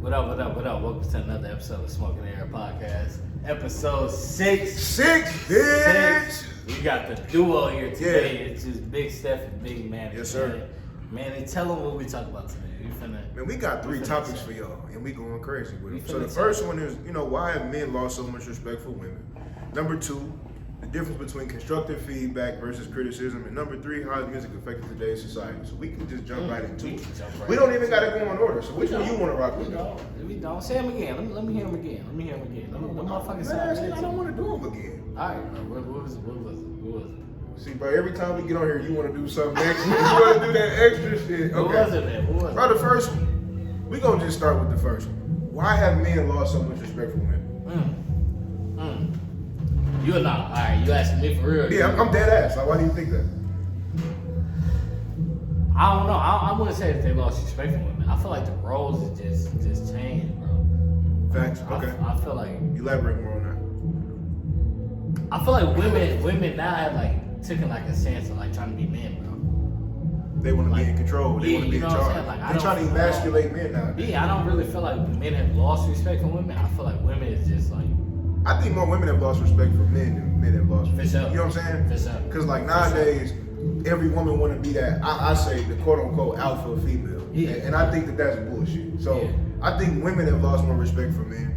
Welcome to another episode of Smoking Air Podcast. Episode 6. Six, bitch! We got the duo here today. Yeah. It's just Big Steph and Big Manny. Yes, sir. Manny, tell them what we talk about today. Man, we got three topics for y'all, and we going crazy with We them. So the finna first tell. one is, why have men lost so much respect for women? Number 2, the difference between constructive feedback versus criticism. And number 3, how has music affected today's society? So we can just jump right into it. We don't even got to go in order. So which one you want to rock with? We don't. Say him again. Let me hear him again. Let me motherfucking say Man, it. I don't want to do them again. All right, bro. What was it? See, bro, every time we get on here, you want to do something extra. You want to do that extra shit. What was it, man? What was Bro, it? the first one. We gonna just start with the first one. Why have men lost so much respect for women? You're not. All right, you asking me for real? Yeah, I'm dead ass. Like, why do you think that? I don't know. I wouldn't say that they lost respect for women. I feel like the roles is just changed, bro. Facts. Okay. I feel like Elaborate more on women now have like taken like a stance of like trying to be men, bro. that. They want to Like, be in control. They yeah, want to be you in know what I'm charge. saying? Like, I They're don't trying to feel emasculate men now. Yeah, I don't really feel like men have lost respect for women. I feel like women is just like I think more women have lost respect for men than men have lost For respect. sure. You know what I'm saying? For sure. Because like nowadays, every woman want to be that, I say the quote unquote alpha female. Yeah. And I think that that's bullshit. So Yeah. I think women have lost more respect for men.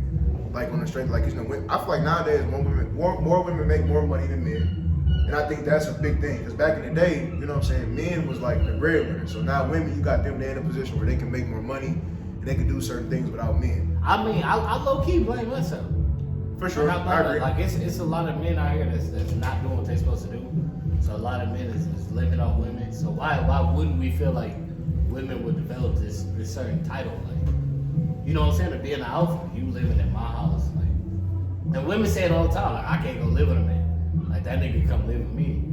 Like on the strength, like I feel like nowadays more women make more money than men. And I think that's a big thing. Because back in the day, you know what I'm saying, men was like the breadwinner. So now women, you got them, they're in a position where they can make more money and they can do certain things without men. I mean, I low key blame myself. For sure. Like, I agree. Like it's a lot of men out here that's not doing what they're supposed to do. So a lot of men is living off women. So why wouldn't we feel like women would develop this certain title? Like, you know what I'm saying? To be an alpha, you living in my house. Like, and women say it all the time. Like, I can't go live with a man. Like that nigga come live with me.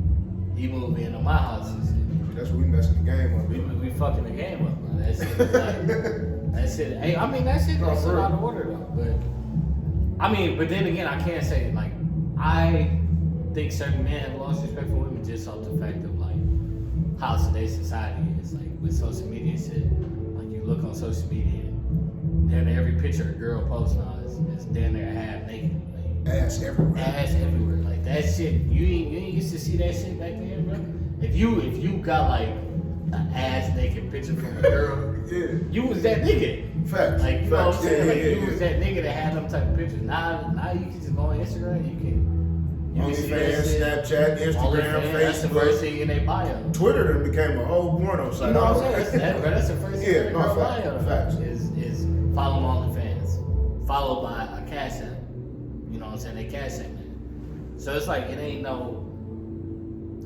He moved into my house and shit. That's what we messing the game up. We fucking the game up. Man. That shit is like, that shit. Hey, I mean that shit that's a lot of order though. But I mean, but then again, I can't say like I think certain men have lost respect for women just off the fact of like how today's society is. Like with social media and shit. Like you look on social media and damn near every picture a girl posts now is damn near half naked. Like, Ass everywhere. ass everywhere. Like that shit, you ain't used to see that shit back then, bro. If you got like an ass naked picture from a girl, Yeah. you was that nigga. Facts. Like you know what I'm Facts. saying? Yeah, Like yeah, you was that nigga that had them type of pictures. Now you can just go on Instagram, you can see that OnlyFans, shit. Snapchat, Instagram, OnlyFans, that's the first Facebook. thing in their bio. Twitter then became a whole porno site. You know what I'm saying? That's the first thing Yeah, in no, their facts, bio. facts. Is follow OnlyFans, followed by a cash app. You know what I'm saying? They cash app. So it's like it ain't no.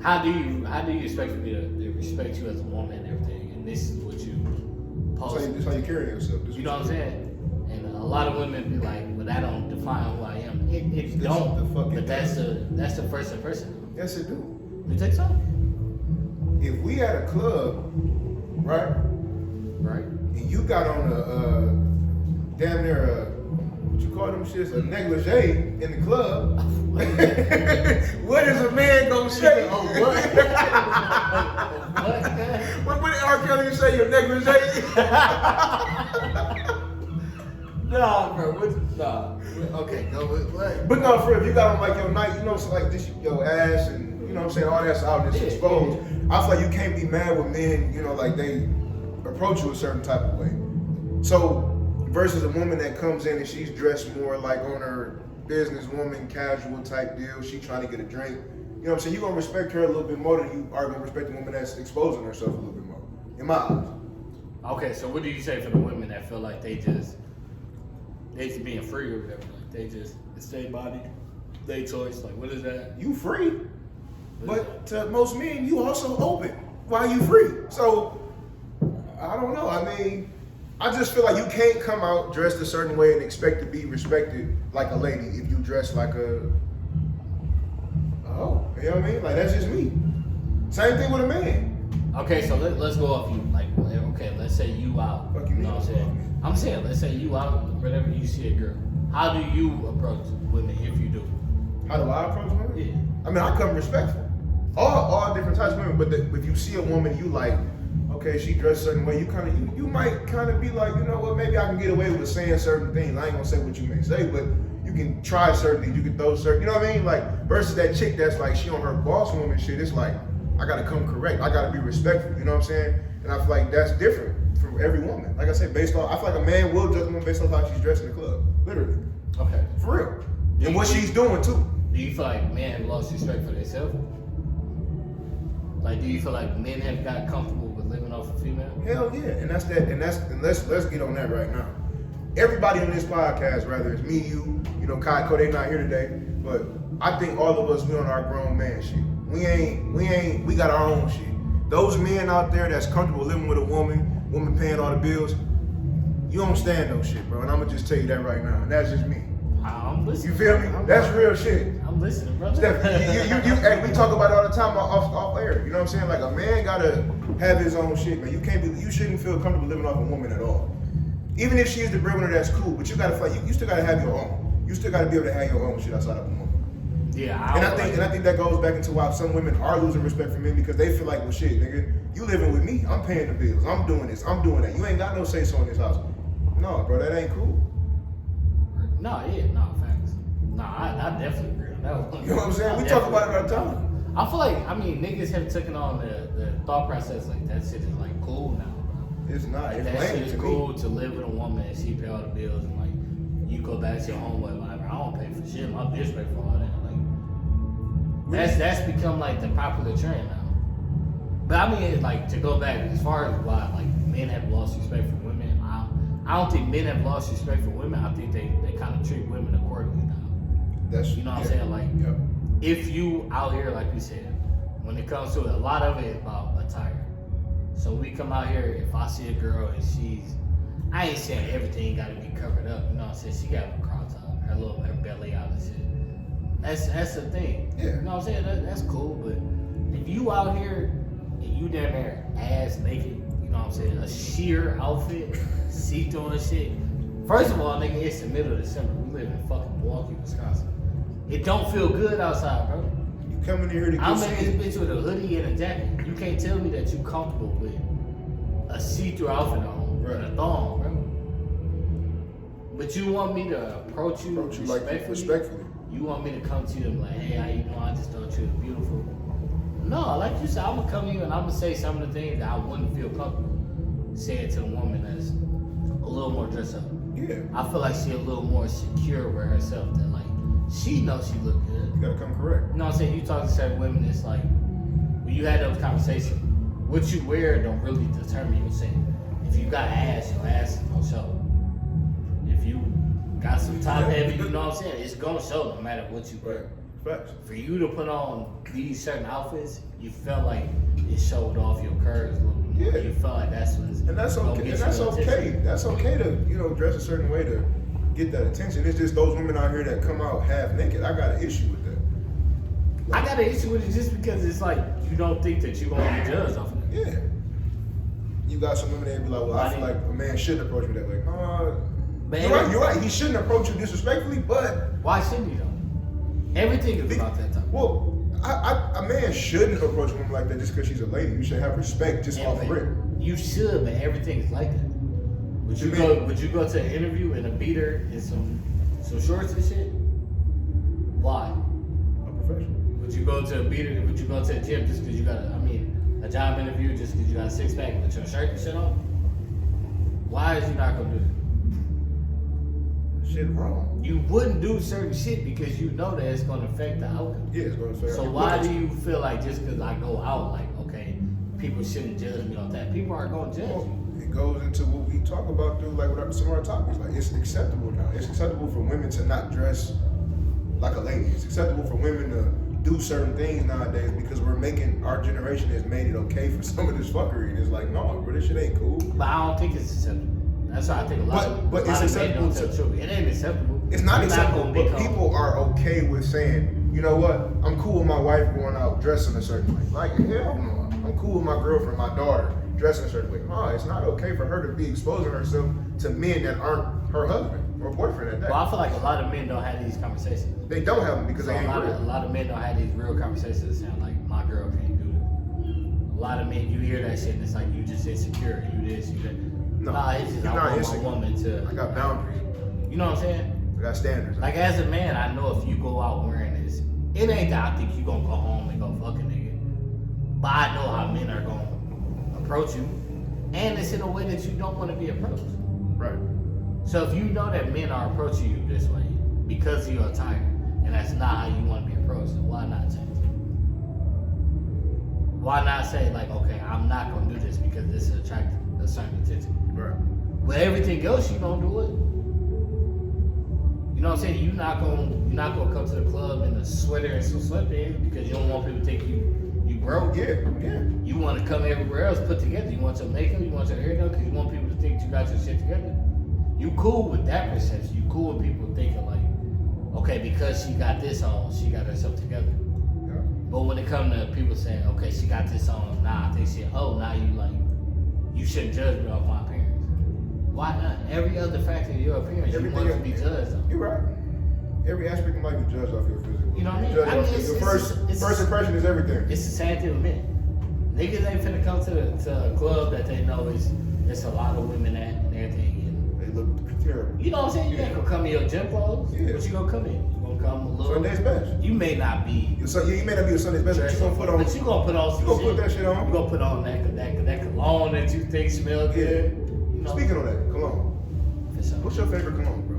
How do you expect me to respect you as a woman and everything? And this is what you post. That's how you carry yourself. You know what I'm saying? And a lot of women be like, "Well, that don't define who I am." It This don't. is the fucking But that's the first impression. Yes, it do. You think so? If we had a club, right, Right. and you got on a damn near what you call them shits, a negligee in the club, what is a man gonna say? Oh, what? What did R. Kelly say? Your negligee? Nah, bro. Nah. Okay, go with what? But no, for if you got on like your night, you know, so like this, your ass and you know what I'm saying, all that's out, that's Yeah, exposed. I feel like you can't be mad with men, you know, like they approach you a certain type of way. So versus a woman that comes in and she's dressed more like on her businesswoman, casual type deal, she trying to get a drink. You know what I'm saying? You're gonna respect her a little bit more than you are gonna respect the woman that's exposing herself a little bit more. In my eyes. Okay, so what do you say for the women that feel like they just being free or whatever? Like they just it's their body, their choice. Like what is that? You free. What is But to most men, you also open while you free. So, I don't know. I mean, I just feel like you can't come out dressed a certain way and expect to be respected like a lady if you dress like a you know what I mean? Like, that's just me. Same thing with a man. Okay, so let's go off you. Like, okay, let's say you out. Fuck you know what I'm saying? I'm saying, let's say you out, whenever you see a girl. How do you approach women if you do? How do I approach women? Yeah. I mean, I come respectful. All different types of women, but if you see a woman you like, okay, she dressed a certain way, you might kind of be like, you know what, maybe I can get away with saying certain things. I ain't gonna say what you may say, but you can try certain things. You can throw certain, you know what I mean? Like versus that chick that's like she on her boss woman shit. It's like I gotta come correct. I gotta be respectful. You know what I'm saying? And I feel like that's different from every woman. Like I said, I feel like a man will judge a woman based on how she's dressed in the club, literally. Okay. For real. And what she's doing too. Do you feel like men have lost respect for themselves? Like, do you feel like men have got comfortable with living off a female? Hell yeah, and let's get on that right now. Everybody on this podcast, whether it's me, you know, Kaiko, they not here today, but I think all of us we on our grown man shit. We got our own shit. Those men out there that's comfortable living with a woman paying all the bills, you don't stand no shit, bro. And I'm gonna just tell you that right now. And that's just me. I'm listening. You feel me? That's real shit. I'm listening, brother. Steph, hey, we talk about it all the time off air. You know what I'm saying? Like a man gotta have his own shit, man. You shouldn't feel comfortable living off a woman at all. Even if she is the breadwinner, that's cool. But you gotta feel like you still gotta have your own. You still gotta be able to have your own shit outside of a woman. Yeah, I think that goes back into why some women are losing respect for men because they feel like, well, shit, nigga, you living with me. I'm paying the bills. I'm doing this. I'm doing that. You ain't got no say so in this house. No, bro, that ain't cool. Facts. I definitely agree on that one. You know what I'm saying? We talk about it all the time. I feel like, niggas have taken on the thought process like that shit is like cool now, bro. It's not. It's that lame shit is to cool me. to live with a woman and she pay all the bills and like you go back to your home with whatever. I don't pay for shit. My bitch pay for all that. Like that's become like the popular trend now. But I mean, it's like to go back as far as why like men have lost respect for women. I don't think men have lost respect for women. I think they kind of treat women accordingly now. That's, you know what I'm saying? Like, yep. If you out here, like we said, when it comes to it, a lot of it is about attire. So we come out here, if I see a girl and I ain't saying everything got to be covered up. You know what I'm saying? She got a crop top, her belly out and shit. That's the thing. Yeah. You know what I'm saying? That's cool. But if you out here and you down there ass naked, you know what I'm saying? A sheer outfit, see-through and shit. First of all, nigga, it's the middle of December. We live in fucking Milwaukee, Wisconsin. It don't feel good outside, bro. You coming in here to get I'm in this bitch with a hoodie and a jacket. You can't tell me that you comfortable with a see-through outfit on and a thong, bro. But you want me to approach you respectfully? You want me to come to you and be like, hey, how you doing? I just thought you was beautiful. No, like you said, I'm gonna come to you and I'm gonna say some of the things that I wouldn't feel comfortable saying to a woman that's a little more dressed up. Yeah. I feel like she a little more secure with herself than like she knows she look good. You gotta come correct. You know what I'm saying? You talk to certain women, it's like when you had those conversations, what you wear don't really determine your saying. If you got ass, your ass is gonna show. If you got some top heavy, you know what I'm saying? It's gonna show no matter what you wear. Facts. For you to put on these certain outfits, you felt like it showed off your curves a little bit more. Yeah. You felt like that's what's and that's okay. And that's okay. That's okay to dress a certain way to get that attention. It's just those women out here that come out half naked. I got an issue with that. I got an issue with it just because it's like you don't think that you're gonna get judged off of it. Yeah. You got some women that be like, well, I feel like a man shouldn't approach me that way. You're right. He shouldn't approach you disrespectfully, but why shouldn't he though? Everything is about that time. Well, a man shouldn't approach a woman like that just because she's a lady. You should have respect just off the rip. You should, but everything's like that. Would you go to an interview in a beater and some shorts and shit? Why? A professional. Would you go to a beater? Would you go to a gym just because you got a job interview just because you got a six pack with your shirt and shit on? Why is you not gonna do that? Shit wrong. You wouldn't do certain shit because you know that it's gonna affect the outcome. Yeah, it's gonna affect. So why do you feel like just because I go out, like, okay, people shouldn't judge me on that? People aren't gonna judge you. It goes into what we talk about through like with some of our topics. Like it's acceptable now. It's acceptable for women to not dress like a lady. It's acceptable for women to do certain things nowadays because our generation has made it okay for some of this fuckery. And it's like, no, bro, this shit ain't cool. But I don't think it's acceptable. That's why I think a lot of men don't tell the truth. It ain't acceptable. It's not acceptable, but people are okay with saying, you know what, I'm cool with my wife going out dressing a certain way. Like, hell no. I'm cool with my girlfriend, my daughter, dressing a certain way. No, it's not okay for her to be exposing herself to men that aren't her husband or boyfriend at that. Well, I feel like a lot of men don't have these conversations. They don't have them because they ain't real. A lot of men don't have these real conversations saying like, my girl can't do it. A lot of men, you hear that shit and it's like you just insecure, you this, you that. No, Nah, it's just you're I not want insecure. my woman to. I got boundaries. You know what I'm saying? I got standards. Like as a man, I know if you go out wearing this, it ain't that I think you gonna go home and go fuck a nigga. But I know how men are gonna approach you, and it's in a way that you don't want to be approached. Right. So if you know that men are approaching you this way because of your attire, and that's not how you want to be approached, then why not change it? Why not say like, okay, I'm not gonna do this because this is attractive, a certain attention. Right. With everything else, you don't do it. You know what I'm saying? You're not gonna come to the club in a sweater and some sweatpants because you don't want people to think you broke. Yeah. You want to come everywhere else put together. You want your makeup, you want your hair done because you want people to think you got your shit together. You cool with that perception. You cool with people thinking like, okay, because she got this on, she got herself together. Yeah. But when it comes to people saying, okay, she got this on, nah, I think she, oh, now you shouldn't judge me off my appearance. Why not? Every other factor of your appearance, you want to be judged on. You're right. Every aspect of life is judged off your physical. You know what I mean? Judged I mean, off your first impression is everything. It's the same thing with men. Niggas ain't finna come to a club that they know it's a lot of women at and everything. They look terrible. You know what I'm saying? You ain't gonna come in your gym clothes. Yeah. What you gonna come in? You gonna come a little. Sunday's best. You may not be. You may not be your Sunday's best, but you gonna put on. But you gonna put on some You gonna shit. put that shit on. You gonna put on that cologne that you think smell good. You know? Speaking of that, cologne. For sure. What's your favorite cologne, bro?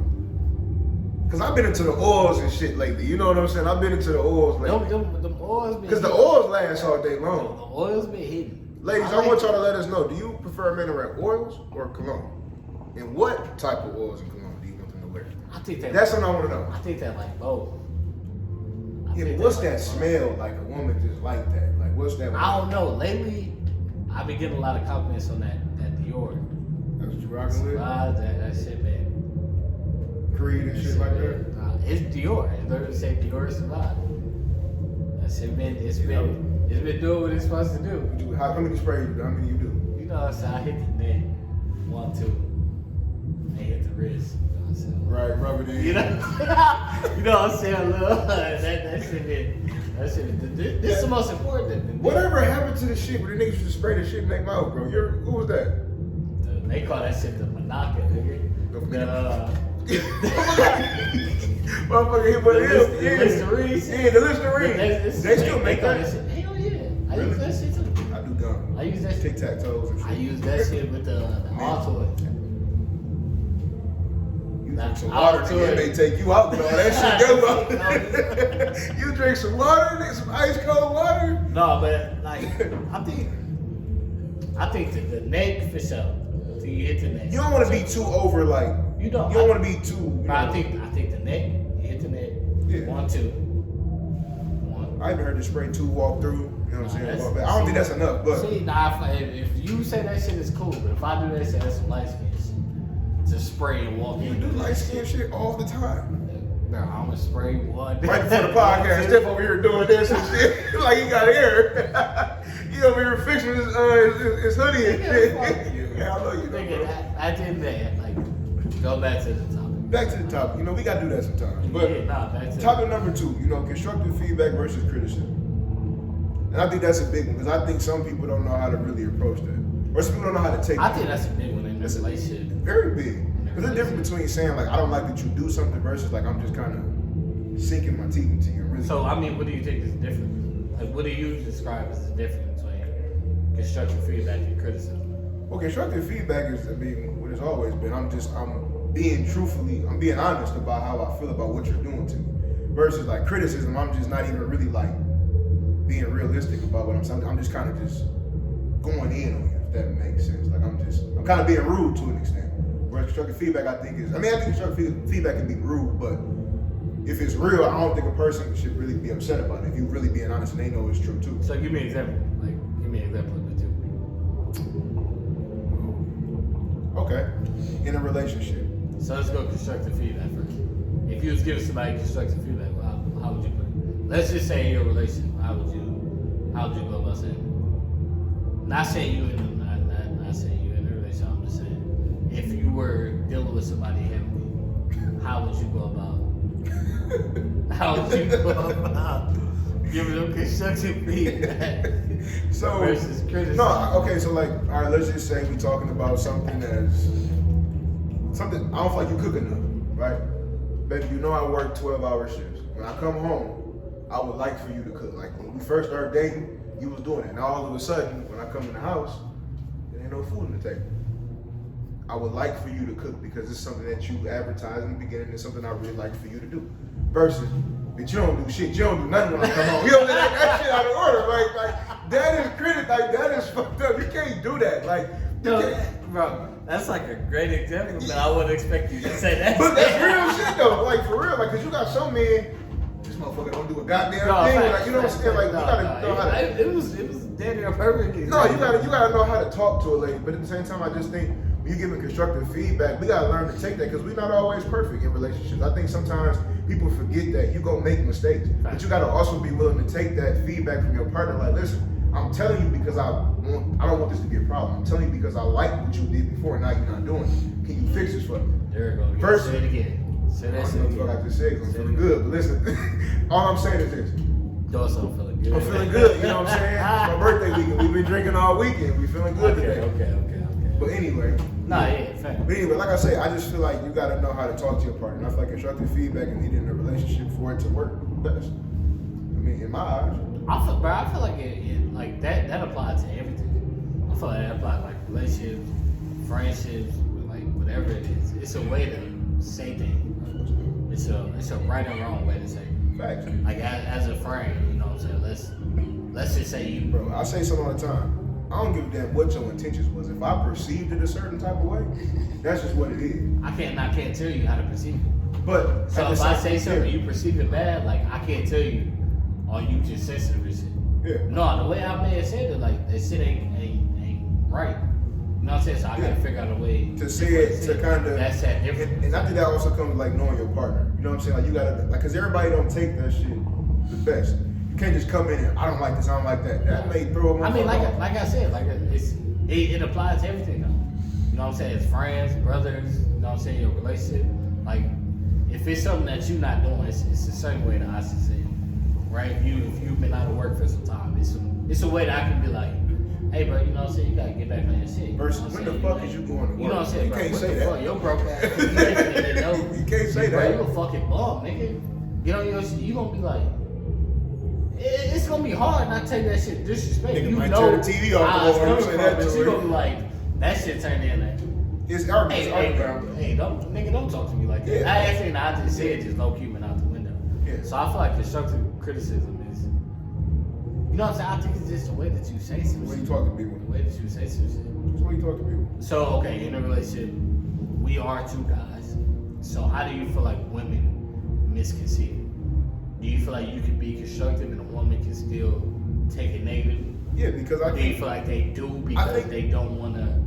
Cause I've been into the oils and shit lately. You know what I'm saying? I've been into the oils lately. Them oils been Cause the hitting. oils last all day The long. oils been hitting. Ladies, I want y'all to let us know. Do you prefer men to wear oils or cologne? And what type of oils and cologne do you want them to wear? I think that. That's what I want to know. I think that like both. I Yeah, think but what's like that both. smell like a woman just like that? Like what's that? I don't know. Lately, I've been getting a lot of compliments on that Dior. That's what you rocking with? That shit, man. Creed and shit like that? It's Dior. It literally say Dior Survive. That shit been it's been doing what it's supposed to do. How many sprays you do? How many you do? You know what I'm saying? I hit the neck. 1, 2. I hit the wrist. You know what I'm saying? Right, rub it in. You know, you know what I'm saying? Lil? That shit this is the most important thing. Whatever happened to the shit where the niggas used to spray the shit in their mouth, bro? Who was that? They call that shit the Monaca, nigga. Motherfucker hit with The him. Listerine. Yeah, the Listerine. They still make call that? shit. Hell yeah. I use that shit too. I do gum. I use that shit. Tic-tac-toes and shit. I use that shit with the Altoid. You drink some Nah, water, Altoid. nigga, they take you out with all that shit go up. You drink some water, nigga, some ice cold water. No, but like I think that the neck for sure. Till you hit the neck. You don't want to be too over, like, You don't. you don't want to be too. But I think the neck. You hit the neck. Yeah. 1, 2. 1. I even heard the spray 2 walk through. You know what I'm saying? That's- Walk back. I don't think that's enough, but See, nah, if you say that shit is cool, but if I do that shit, that's some light skin shit. To spray and walk you in. do light skin shit all the time. No, I'm gonna spray one. Right before the podcast, Steph over here doing this and shit. Like he got hair. He over here fixing his hoodie and shit. Yeah, I know you know, Nigga, bro. I did that. Like, go back to the topic. Back to the topic. You know, we gotta do that sometimes. But Yeah, nah, back to topic number 2, you know, constructive feedback versus criticism. And I think that's a big one because I think some people don't know how to really approach that. Or some people don't know how to take I it. think that's a big one in this relationship. Very big. There's a difference between saying like I don't like that you do something versus like I'm just kind of sinking my teeth into you. Really. So, I mean, what do you think is different? Like, what do you describe as the difference between constructive feedback and criticism? Well, constructive feedback is, I mean, what it's always been. I'm being honest about how I feel about what you're doing to me. Versus like criticism, I'm just not even really like being realistic about what I'm saying. I'm just kind of just going in on you, if that makes sense. Like I'm kind of being rude to an extent. Whereas constructive feedback, I think constructive feedback can be rude, but if it's real, I don't think a person should really be upset about it. If you're really being honest and they know it's true too. So, give me an example. Like, give me an example of the two. Okay. In a relationship. So, let's go constructive feedback first. If you was giving somebody constructive feedback, how would you put it? Let's just say in your relationship, how would you go about saying it? Not saying you in not saying you in a relationship. I'm just saying if you were dealing with somebody heavily, how would you go about? How would you go about giving them constructive feedback? So versus criticism. no, okay. So like, all right, let's just say we're talking about something something. I don't feel like you cook enough, right? Baby, you know I work 12-hour shifts. When I come home, I would like for you to cook. Like when we first started dating, you was doing it. Now all of a sudden, when I come in the house, there ain't no food on the table. I would like for you to cook because it's something that you advertised in the beginning. It's something I really like for you to do. Versus, bitch, you don't do shit. You don't do nothing when I come home. You don't let that shit out of order. Like that is credit. Like that is fucked up. You can't do that. Like, you No, can't. bro, that's like a great example, but I wouldn't expect you to say that. But that's real shit though. Like for real. Like, cause you got some men. This motherfucker don't do a goddamn thing. Like, you know what I'm saying? Like, we gotta know how to. It was damn near perfect. No, you gotta know how to talk to a lady. But at the same time, I just think when you're giving constructive feedback, we gotta learn to take that because we're not always perfect in relationships. I think sometimes people forget that you gonna make mistakes, but you gotta also be willing to take that feedback from your partner. Like, listen, I'm telling you because I don't want this to be a problem. I'm telling you because I like what you did before, and now you're not doing it. Can you fix this for me? There we go. First, say it again. Say that shit I don't know what I just said. I'm feeling good, but listen, all I'm saying is this. Doris, I'm feeling good. I'm feeling good, you know what I'm saying? It's my birthday weekend. We've been drinking all weekend. We feeling good today. Okay. But anyway. Nah, yeah, fair. But anyway, like I say, I just feel like you gotta know how to talk to your partner. And I feel like constructive feedback is needed in a relationship for it to work best. I mean, in my eyes. I feel like it like that applies to everything. I feel like that applies like relationships, friendships, like whatever it is. It's a way to say things. It's a right and wrong way to say it. Facts. Like as a friend, you know what I'm saying? Let's just say you. Bro, I say something all the time. I don't give a damn what your intentions was. If I perceived it a certain type of way, that's just what it is. I can't tell you how to perceive it. But So if I say something you perceive it bad, like I can't tell you, or you just sensitive and shit. yeah. No, the way I may have said it, like that shit ain't right. You know what I'm saying? So I gotta figure out a way To say it, to kind of, that's that different. and I think that also comes with like knowing your partner. You know what I'm saying? Like you gotta, like, cause everybody don't take that shit the best. You can't just come in and I don't like this, I don't like that. That may throw them. I mean, like I said, like it applies to everything though. You know what I'm saying? It's friends, brothers. You know what I'm saying? Your relationship. Like if it's something that you're not doing, it's a certain way that I should say it, right? If you've been out of work for some time, it's a way that I can be like, hey, bro, you know what I'm saying? You gotta get back on your shit. Versus, when the fuck is you going to work? You know what I'm saying? You bro? can't What say the that. fuck? Your broke ass. You can't say bro, that. you a fucking bum, nigga. Get on your shit. You gonna be like, it's gonna be hard not to take that shit disrespect. Nigga You might know turn the TV off how it's or coming say from, that but to you her. gonna be like, that shit turned in like, It's argument. hey, bro, hey, don't talk to me like that. Yeah. I actually, I just said just low key went out the window. Yeah. So I feel like constructive criticism is, you know what I'm saying? I think it's just the way that you say some When shit. you talk to people. The way that you say some shit. That's when you talk to people. So, okay, in a relationship, we are two guys. So how do you feel like women misconceive? Do you feel like you can be constructive and a woman can still take it negative? Yeah, because I Or do you think feel like they do because think- they don't want to?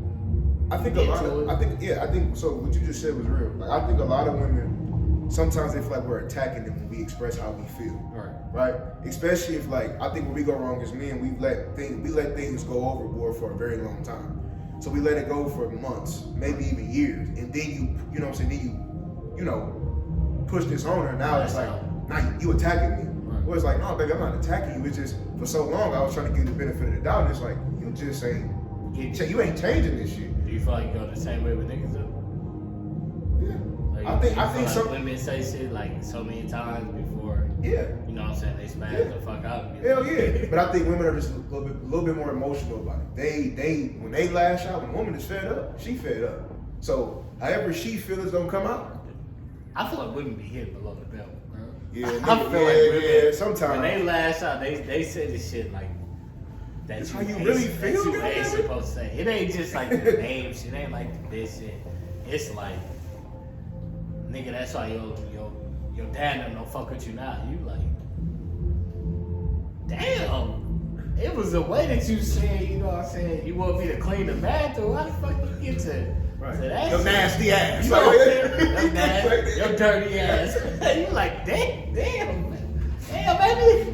a lot of I think so. What you just said was real. Like I think a lot of women sometimes they feel like we're attacking them when we express how we feel. Right? Especially if like I think where we go wrong as men, we let things go overboard for a very long time. So we let it go for months, maybe even years, and then you know what I'm saying, then you push this on her. Now it's like, now you attacking me. Right. Well, it's like, no, baby, I'm not attacking you. It's just for so long I was trying to give you the benefit of the doubt. And it's like you just ain't you ain't changing this shit. Do you feel like you go the same way with niggas though? Yeah. Like, I think do you feel some like women say shit like so many times before. yeah. You know what I'm saying? They spaz the fuck out. And be Hell like- yeah. But I think women are just a little bit more emotional about it. They when they lash out, when a woman is fed up, she fed up. So however she feels gonna come out. I feel like women be hitting below the belt, bro. Yeah, I nigga, feel like women, yeah, sometimes. when they lash out, they say this shit like that. That's you how you ain't- really that feel, you ain't goddamn it? supposed to say. It ain't just like the name shit. It ain't like this shit. It's like, nigga, that's why your dad don't fuck with you now. You like, damn. It was the way that you said, you know what I'm saying, you want me to clean the bathroom. How the fuck you get to that Your shit? nasty ass. You know what I'm saying? Your nasty, your dirty ass. You like, damn, baby.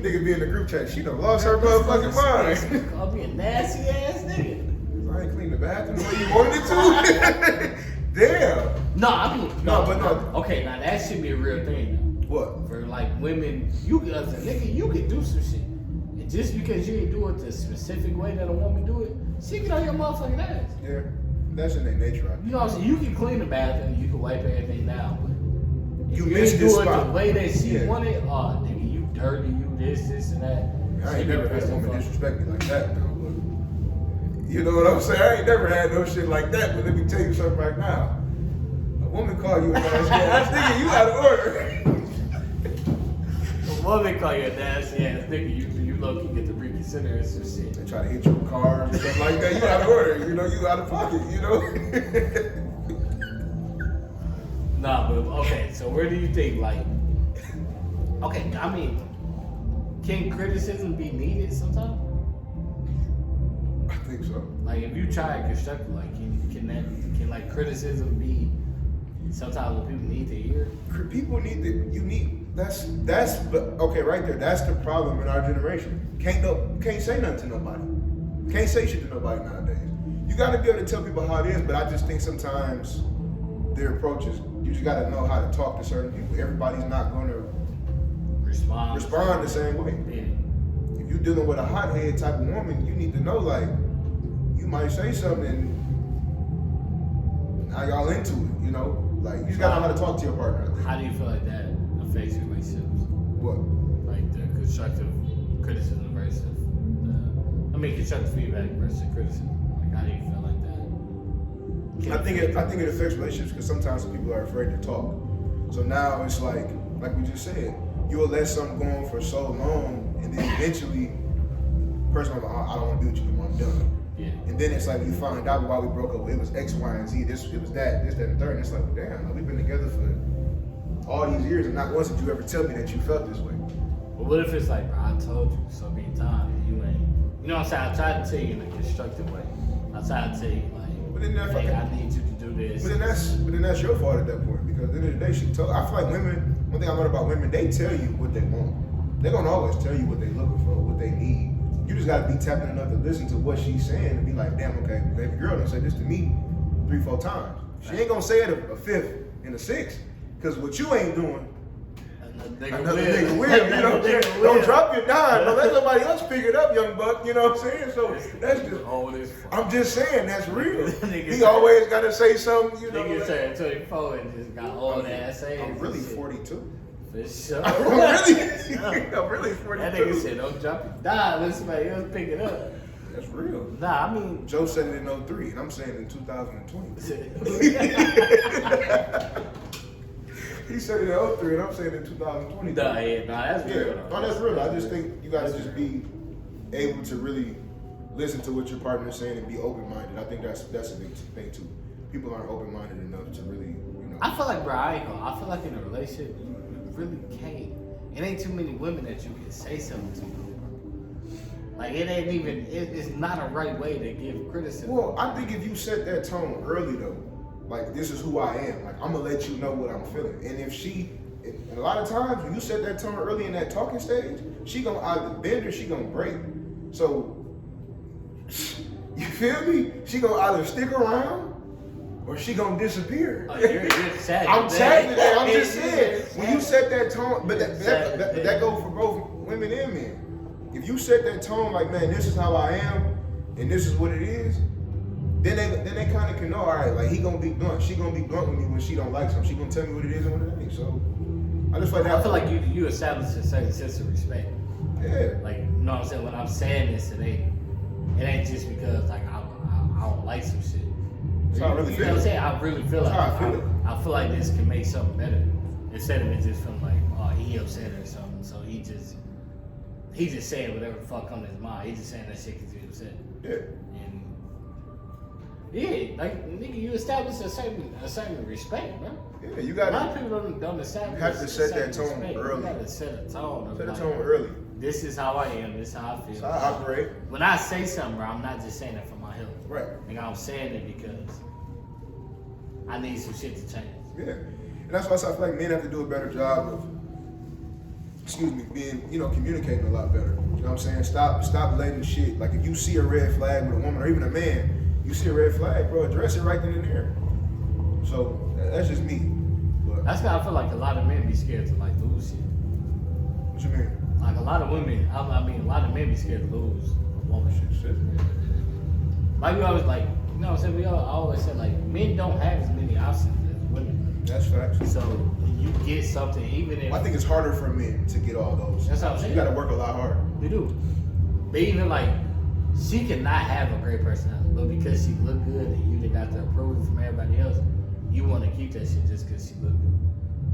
Nigga be in the group chat, she done lost her motherfucking mind. Call me a nasty ass nigga. I ain't cleaned the bathroom the way you wanted it to. Damn. No, I mean, No, but no. Okay, now that should be a real thing. What? For like women, you as a nigga, you can do some shit and just because you ain't do it the specific way that a woman do it, she get on your motherfucking ass. Yeah, that's in their nature. I think. You know what I'm saying? You can clean the bathroom, you can wipe everything down, but You if missed ain't this do it spot. the way that she Yeah. wanted, oh nigga, you dirty, you this, and that. I She ain't be never had a pissed woman off. disrespect me like that, though. But you know what I'm saying? I ain't never had no shit like that. But let me tell you something right now. A woman call you a nasty ass nigga, you out of order. A woman call you a nasty ass nigga, you low key get to reconsider and some shit. They try to hit your car and stuff like that. You out of order. You know, you out of pocket. You know. Nah, but okay, so where do you think, like, okay, I mean, can criticism be needed sometimes? I think so. Like, if you try it constructively, like, can like criticism be sometimes what people need to hear? People need to. You need. That's okay right there. That's the problem in our generation. Can't say nothing to nobody. Can't say shit to nobody nowadays. You got to be able to tell people how it is, but I just think sometimes their approach is you just got to know how to talk to certain people. Everybody's not going to Respond the same way. Yeah. If you're dealing with a hothead type of woman, you need to know like you might say something. Now y'all into it, you know. Like you just got to know how to talk to your partner. I think. How do you feel like that affects relationships? What? Like the constructive criticism versus constructive feedback versus criticism. Like, how do you feel like that? I think it affects relationships because sometimes people are afraid to talk. So now it's like we just said, you'll let something go on for so long, and then eventually, person, I don't want to be with you anymore. I'm done. Yeah. And then it's like you find out why we broke up. It was X, Y, and Z. It was that, and third. And it's like, damn, we've been together for all these years, and not once did you ever tell me that you felt this way. But what if it's like, bro, I told you so many times, and you ain't. You know what I'm saying? I tried to tell you in a constructive way. I tried to tell you like, But then that hey, fucking- I need you to do this. But then that's your fault at that point because at the end of the day, she told. I feel like women. One thing I learned about women, they tell you what they want. They're gonna always tell you what they're looking for, what they need. You just gotta be tapping enough to listen to what she's saying and be like, damn, okay, baby girl done said this to me 3-4 times. She ain't gonna say it a fifth and a sixth, cause what you ain't doing. Another nigga will, you know what I'm saying? Don't drop your dime. Don't let somebody else pick it up, young buck. You know what I'm saying? So that's just. All this. I'm just saying that's real. Nigga He said- always gotta say something, you know. Nigga like- said 24 and just got old ass age. I'm really and shit. 42. For sure. I'm really 42. That nigga said, don't drop your dime. Let somebody else pick it up. That's real. Nah, I mean, Joe said it in 03, and I'm saying in 2020. He said it in 03, and I'm saying in 2020. nah, yeah, nah, that's Yeah, real. no, that's real. I just think you gotta just be able to really listen to what your partner is saying and be open-minded. I think that's a big thing too. People aren't open-minded enough to really, you know. I feel like, bro, I feel like in a relationship, you really can't. It ain't too many women that you can say something to. Like, it ain't even, it's not a right way to give criticism. Well, I think if you set that tone early though, like this is who I am. Like I'm gonna let you know what I'm feeling. And if and a lot of times when you set that tone early in that talking stage, she gonna either bend or she gonna break. So you feel me? She gonna either stick around or she gonna disappear. Oh, you're sad. I'm sad to that. I'm just You're saying sad. when you set that tone, but You're sad that today. goes for both women and men. If you set that tone like, man, this is how I am, and this is what it is, then they kind of can know, all right, like he gonna be blunt, she gonna be blunt with me when she don't like something. She gonna tell me what it is and what it ain't. So I just like that. I feel like you establish a certain sense of respect. Yeah. Like, you know what I'm saying? When I'm saying this, it ain't just because like I don't like some shit. That's how I really You feel. know what I'm saying? I really feel That's like how I feel. I feel like this can make something better instead of it just feeling like, oh, he upset or something, so he just saying whatever the fuck on his mind. He just saying that shit because he's upset. Yeah. And yeah, like nigga, you establish a certain respect, bro. Yeah, you A lot gotta of people don't establish. You have to set a certain that tone respect. early. You gotta set a tone. Of set the like, tone early. This is how I am. This is how I feel. That's how I operate. When I say something, bro, I'm not just saying it for my health. Right. Like I'm saying it because I need some shit to change. Yeah. And that's why I feel like men have to do a better job of, being, communicating a lot better. You know what I'm saying? Stop letting shit, like if you see a red flag with a woman or even a man, you see a red flag, bro, address it right then and there. So that's just me. But That's why I feel like a lot of men be scared to like lose shit. What you mean? Like a lot of women, I mean, a lot of men be scared to lose a woman. Shit. Like we always like, you know what I'm saying? I always said like, men don't have as many options as women. That's facts. So when you get something, even if I think it's harder for men to get all those. That's what I'm saying. You gotta work a lot harder. they do, but even like, she cannot have a great personality, but because she look good and you done got the approval from everybody else, you want to keep that shit just because she look good.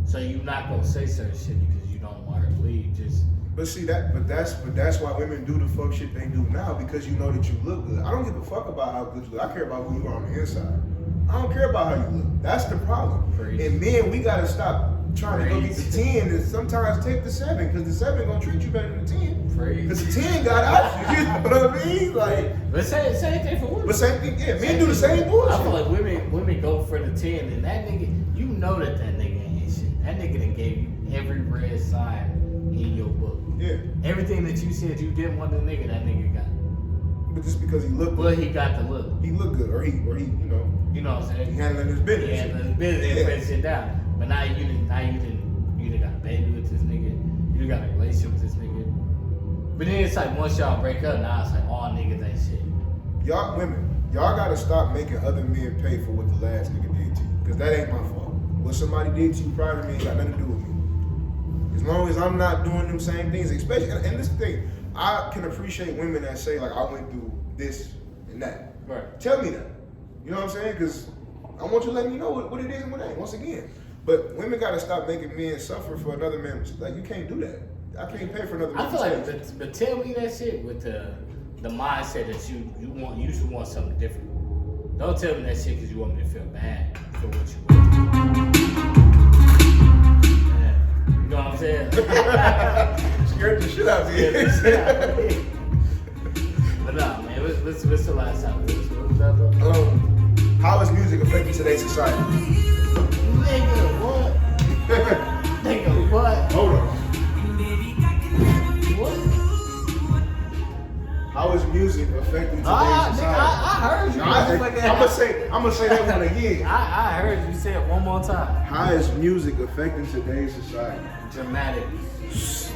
So you not gonna say certain shit because you don't want her to leave. Just But see that's why women do the fuck shit they do now, because you know that you look good. I don't give a fuck about how good you look. I care about who you are on the inside. I don't care about how you look. That's the problem. Crazy. And men, we gotta stop trying to go get the 10 and sometimes take the 7, because the 7 gonna treat you better than the 10. Because the 10 got options. You know what I mean? Like, but same thing for women. but same thing, yeah. Men do the same bullshit. I feel like women go for the 10, and that nigga, you know that nigga ain't shit. That nigga done gave you every red sign in your book. Yeah. Everything that you said you didn't want the nigga, that nigga got. But just because he looked Well, good, he got the look. he looked good, or he, You know what I'm saying? he handling his business. He handling his business, Yeah. putting shit down. But now you done got a baby with this nigga. You done got a relationship with this nigga. But then it's like once y'all break up, now it's like all niggas ain't shit. Y'all women, y'all gotta stop making other men pay for what the last nigga did to you. Because that ain't my fault. What somebody did to you prior to me ain't got nothing to do with me. As long as I'm not doing them same things, especially, and this thing, I can appreciate women that say, like, I went through this and that. Right. Tell me that. You know what I'm saying? Because I want you to let me know what it is and what it ain't, once again. But women gotta stop making men suffer for another man. Like, you can't do that. I can't pay for another man. I feel like, but tell me that shit with the mindset that you should want something different. Don't tell me that shit because you want me to feel bad for what you want. Yeah. You know what I'm saying? Scared the shit out of me. But nah, man, what's the last time? What was that, bro? How is music affecting today's society? Nigga, what? Nigga, what? Hold on. What? How is music affecting today's Nigga, society? I heard you. I'm gonna say that one again. I heard you say it one more time. How is music affecting today's society? Dramatic.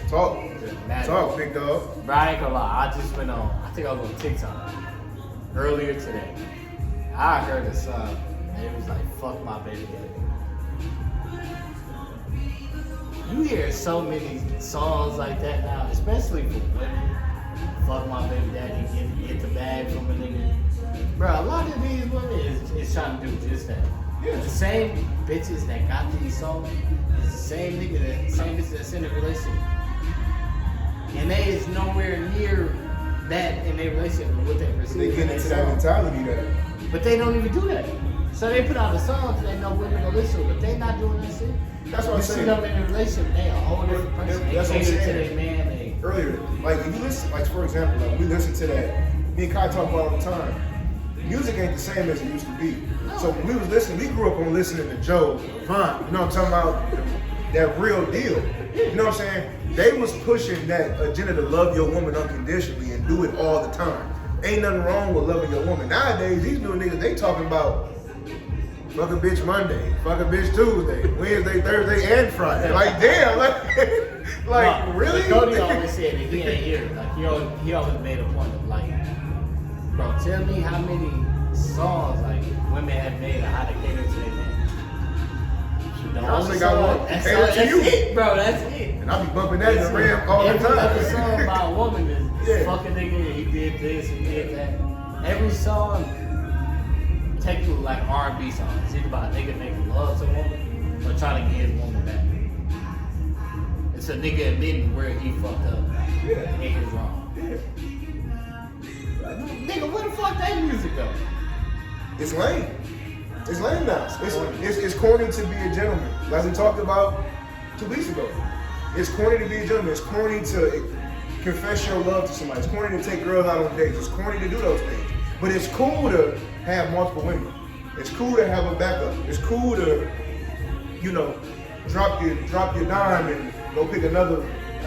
Talk, Dramatic. big dog. Bro, I ain't gonna lie. I just went on, I think I was on TikTok earlier today. I heard a song and it was like, fuck my baby daddy. You hear so many songs like that now, especially for women. Fuck my baby daddy, get the bag from a nigga. Bro, a lot of these women is trying to do just that. Yeah. The same bitches that got these songs is the same bitches that's in a relationship. And they is nowhere near that in their relationship with what they receive. They get into that mentality that. But they don't even do that. So they put out a song because they know women will listen, but they not doing that shit. That's what I'm You see saying. them in a relationship, they a whole different person. They That's what I'm cater to saying. their man. They Earlier, like if you listen, like for example, like we listen to that. Me and Kai talk about all the time. Music ain't the same as it used to be. So when we was listening, we grew up on listening to Joe, Vaughn. You know what I'm talking about? That real deal. You know what I'm saying? They was pushing that agenda to love your woman unconditionally and do it all the time. Ain't nothing wrong with loving your woman. Nowadays, these new niggas, they talking about fuck a bitch Monday, fuck a bitch Tuesday, Wednesday, Thursday, and Friday. Like damn, like really? Cody always said that he ain't here. Like he always made a point of like, bro, tell me how many songs like women have made on how to cater to their man. Beyonce got one. Cater to you. It, bro. That's it. And I be bumping that in the ram all the Every other song time. about a woman is Yeah. fucking nigga, he did this, he did that. Every song take you like R&B songs. It's either about a nigga making love to a woman or trying to get his woman back. It's a nigga admitting where he fucked up Yeah. and his wrong. Nigga, where the fuck that music go? It's lame. It's lame now. It's corny to be a gentleman. Like we talked about 2 weeks ago. It's corny to be a gentleman. It's corny to confess your love to somebody. It's corny to take girls out on dates. It's corny to do those things. But it's cool to have multiple women. It's cool to have a backup. It's cool to, you know, drop your dime and go pick another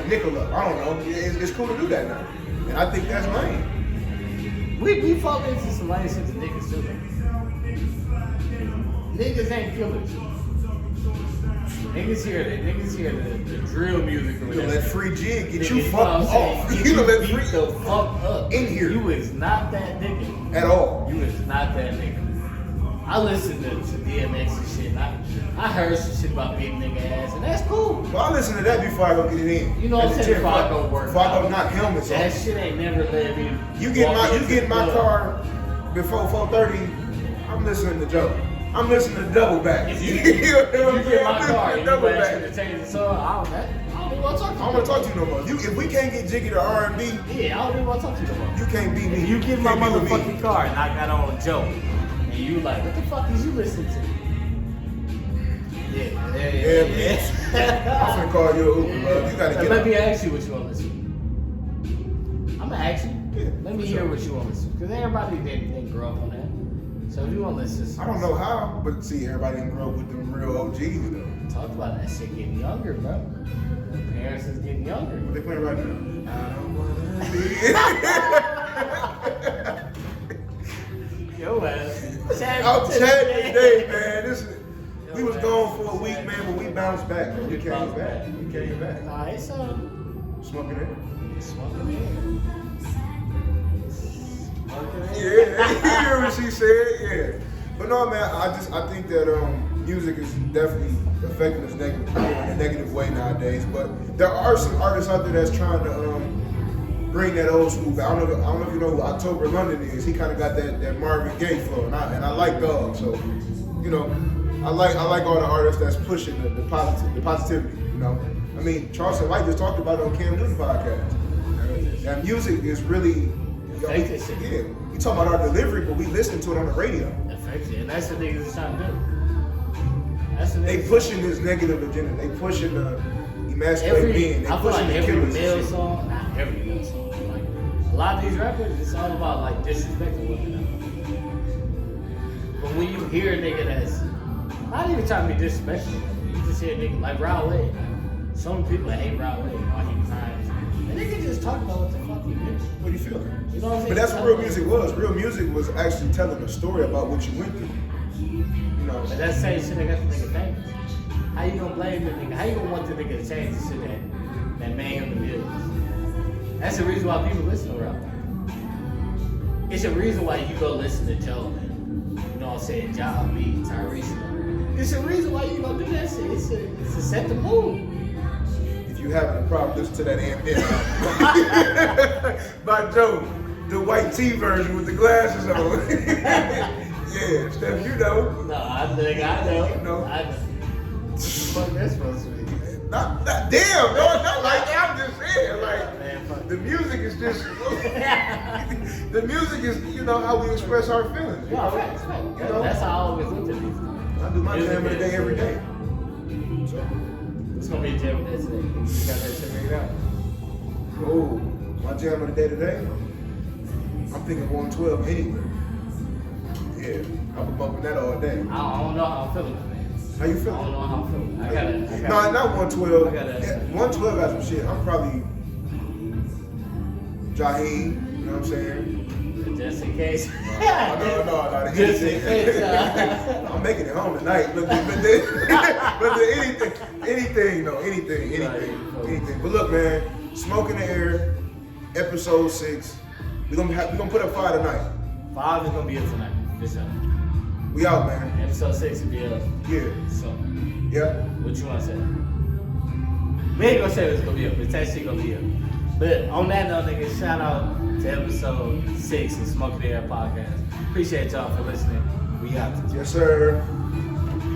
nickel up. I don't know. It's cool to do that now. And I think that's lame. We fall into some lame shit to niggas too, though. Niggas ain't killers. Niggas hear the drill music or You whatever. let free jig get Nigga, you know fucked what I'm saying? off. Get You let beat free the fuck up. in here. You is not that nigga. at all. You is not that nigga. I listen to DMX and shit. And I heard some shit about beating nigga ass, and that's cool. Well, I listen to that before I go get it in. You know what I'm At the saying? gym, Before I go work Before I go out. knock helmets That off. shit ain't never let me. You get walk my into the car before 4:30. I'm listening to Joe. I'm listening to Double Back. If you, know if what I'm you saying? get my I'm listening car to and Double you ask Back. me to change the song, I don't even want to talk to you. I don't want to talk to you no more. If we can't get jiggy to R&B, Yeah, I don't even want to talk to you no more. you can't beat me. If you get my can't be with me. motherfucking car and I got on Joe, and you like, what the fuck is you listening to? Yeah. I'm gonna call you an Uber, love. You gotta get Let up. me ask you what you want to listen to. I'm gonna ask you. Yeah, Let me for hear sure. what you want to listen to. Because everybody didn't grow up on that. So if you want to listen, I don't know how, but see, everybody didn't grow up with them real OGs though. Talk about that shit getting younger, bro. Parents is getting younger. What they playing right now? I don't wanna be. Yo, man. I'm chatting today, man. We was gone for a week, man, but we bounced back. Man. We came bounced back. back. We came back. Nah, it's Smoking it. smoking in. Yeah, you hear what she said? Yeah. But no, man, I think that music is definitely affecting us in a negative way nowadays. But there are some artists out there that's trying to bring that old school back. I don't know if you know who October London is. He kind of got that Marvin Gaye flow, and I like Dog. So, you know, I like all the artists that's pushing the positivity. You know, I mean, Charleston White just talked about it on Cam Newton podcast. That music is really. Fake this shit. Yeah, we talking about our delivery, but we listen to it on the radio. And that's the niggas is trying to do. That's the They niggas. pushing this negative agenda. They pushing the emasculate Every, being. They I feel pushing like the every killers and male shit. song, not every male song, like a lot of these rappers, it's all about like disrespecting women. But when you hear a nigga that's not even trying to be disrespectful, you just hear a nigga like Raul Wade. Some people hate Raul Wade while he crimes. And nigga just talk about what the fuck he did. What do you feel? You know what I'm saying? But that's what real music was. Real music was actually telling a story about what you went through. You know. But that same shit that got the nigga famous. How you gonna blame the nigga? How you gonna want the nigga to change the shit that made him the millions? That's the reason why people listen to rap. It's a reason why you go listen to Joe and you know what I'm saying, John B, Tyrese. It's a reason why you gonna do that shit. It's to set the mood. If you having a problem, listen to that album by Joe, the white tee version with the glasses on. Yeah, Steph, you know. No, I know. You know. I know. What the fuck that's supposed to be? Not damn, no, not like that. I'm just saying, like Man, fuck. the music is just the music is, you know, how we express our feelings. You No, know? facts. You know? That's how I always look at these. I do my Music jam of the day is- every day. So, It's gonna be a jam day today. You got that shit figured out. oh, my jam of the day today. I'm thinking 112 anyway. Yeah, I've been bumping that all day. I don't know how I'm feeling. How you I don't feeling? know how I'm feeling. I gotta. No, not 112. I gotta- Yeah, 112 got some shit. I'm probably Jaheim, you know what I'm saying? Just in case. No. Just in case. I'm making it home tonight. But anything. But look, man, Smoke in the Air, episode 6. We're gonna put up 5 tonight. 5 is gonna be it tonight. For sure. We out, man. Episode 6 will be up. Yeah. So, Yeah. what you wanna say? We ain't gonna say it's gonna be up, but it's actually gonna be up. But on that note, nigga, shout out to episode 6 of Smoke in the Air podcast. Appreciate y'all for listening. We out. Yes, sir.